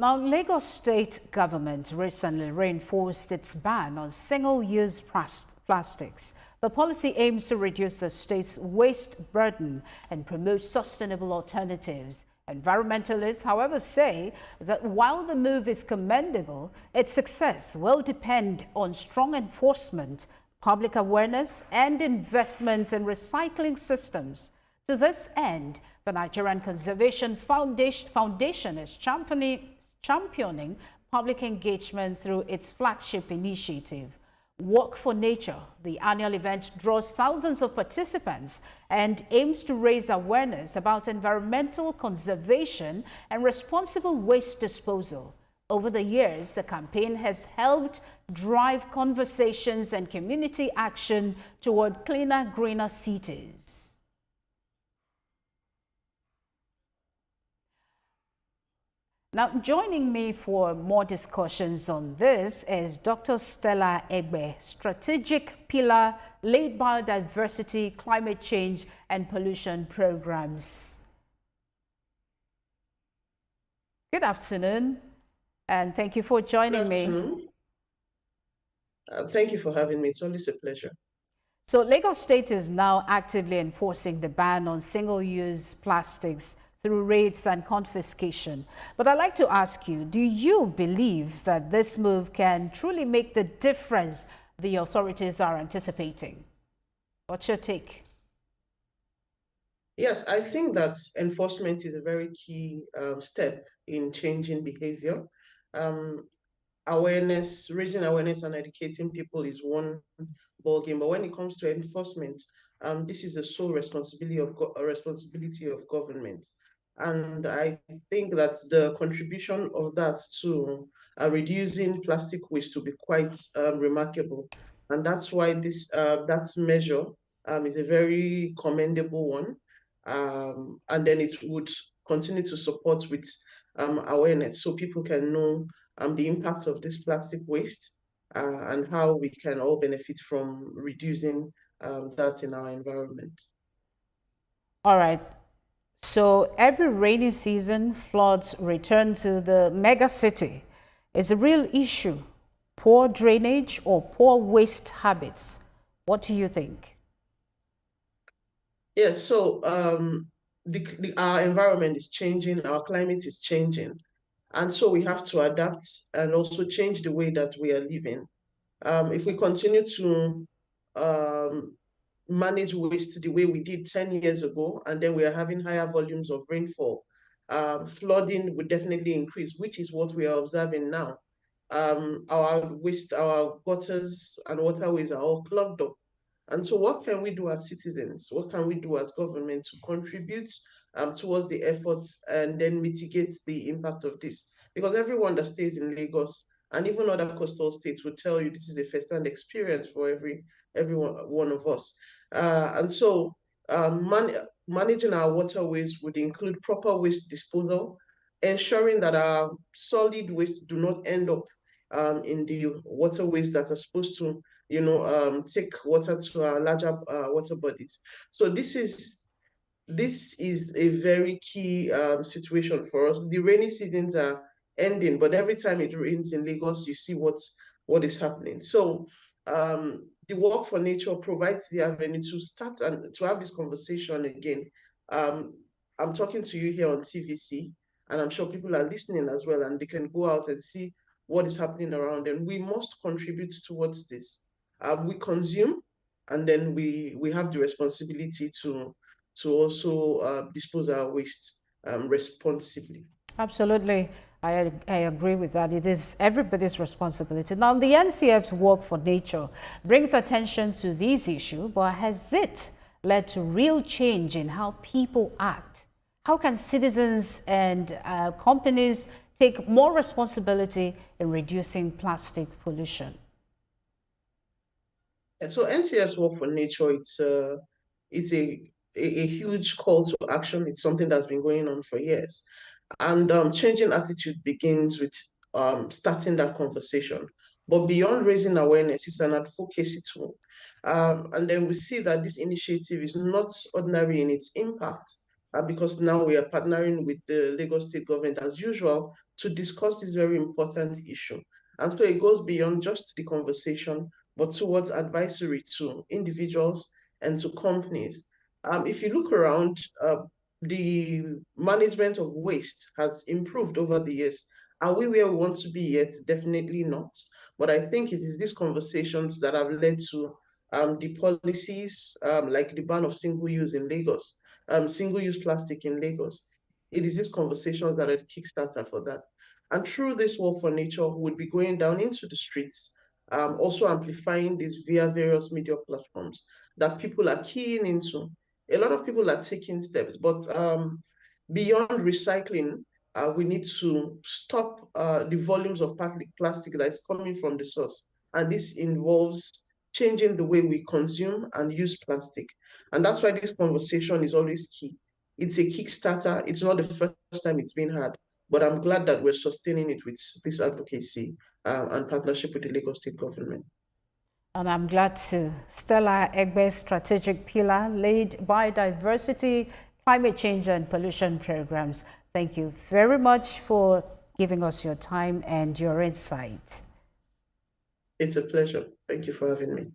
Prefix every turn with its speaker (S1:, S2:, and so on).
S1: Now, Lagos state government recently reinforced its ban on single-use plastics. The policy aims to reduce the state's waste burden and promote sustainable alternatives. Environmentalists, however, say that while the move is commendable, its success will depend on strong enforcement, public awareness, and investments in recycling systems. To this end, the Nigerian Conservation Foundation is championing public engagement through its flagship initiative, Walk for Nature. The annual event draws thousands of participants and aims to raise awareness about environmental conservation and responsible waste disposal. Over the years, the campaign has helped drive conversations and community action toward cleaner, greener cities. Now, joining me for more discussions on this is Dr. Stella Egbe, Strategic Pillar, Lead Biodiversity, Climate Change and Pollution Programs. Good afternoon, and thank you for joining me.
S2: Thank you for having me. It's always a pleasure.
S1: So, Lagos State is now actively enforcing the ban on single-use plastics through raids and confiscation. But I'd like to ask you, do you believe that this move can truly make the difference the authorities are anticipating? What's your take?
S2: Yes, I think that enforcement is a very key step in changing behavior. Um, raising awareness and educating people is one ballgame, but when it comes to enforcement, this is a sole responsibility of government. And I think that the contribution of that to reducing plastic waste will be quite remarkable. And that's why that measure is a very commendable one. And then it would continue to support with awareness so people can know the impact of this plastic waste and how we can all benefit from reducing that in our environment.
S1: All right. So every rainy season, floods return to the mega city. It's a real issue. Poor drainage or poor waste habits. What do you think?
S2: Yes, so our environment is changing, our climate is changing. And so we have to adapt and also change the way that we are living. If we continue to um, manage waste the way we did 10 years ago, and then we are having higher volumes of rainfall, flooding would definitely increase, which is what we are observing now. Our gutters and waterways are all clogged up. And so what can we do as citizens? What can we do as government to contribute towards the efforts and then mitigate the impact of this? Because everyone that stays in Lagos and even other coastal states will tell you this is a first-hand experience for every one of us. And so managing our waterways would include proper waste disposal, ensuring that our solid waste do not end up in the waterways that are supposed to, take water to our larger water bodies. So this is a very key situation for us. The rainy seasons are ending, but every time it rains in Lagos, you see what is happening. So the Walk for Nature provides the avenue to start and to have this conversation again. Um, I'm talking to you here on TVC, and I'm sure people are listening as well, and they can go out and see what is happening around them. We must contribute towards this. We consume, and then we have the responsibility to also dispose our waste responsibly.
S1: Absolutely. I agree with that. It is everybody's responsibility. Now, the NCF's Work for Nature brings attention to this issue, but has it led to real change in how people act? How can citizens and companies take more responsibility in reducing plastic pollution?
S2: And so NCS Work for Nature, it's a huge call to action. It's something that's been going on for years. And changing attitude begins with starting that conversation. But beyond raising awareness, it's an advocacy tool. And then we see that this initiative is not ordinary in its impact. because now we are partnering with the Lagos State government as usual to discuss this very important issue. And so it goes beyond just the conversation, but towards advisory to individuals and to companies. If you look around, the management of waste has improved over the years. Are we where we want to be yet? Definitely not. But I think it is these conversations that have led to the policies like the ban of single use in Lagos, single-use plastic in Lagos. It is these conversations that are the kickstarter for that. And through this work for nature, we'll be going down into the streets, also amplifying this via various media platforms that people are keying into. A lot of people are taking steps, but beyond recycling, we need to stop the volumes of plastic that's coming from the source. And this involves changing the way we consume and use plastic. And that's why this conversation is always key. It's a Kickstarter. It's not the first time it's been had, but I'm glad that we're sustaining it with this advocacy and partnership with the Lagos State government.
S1: And I'm glad to. Stella Egbe, strategic pillar, lead biodiversity, climate change and pollution programs. Thank you very much for giving us your time and your insight.
S2: It's a pleasure. Thank you for having me.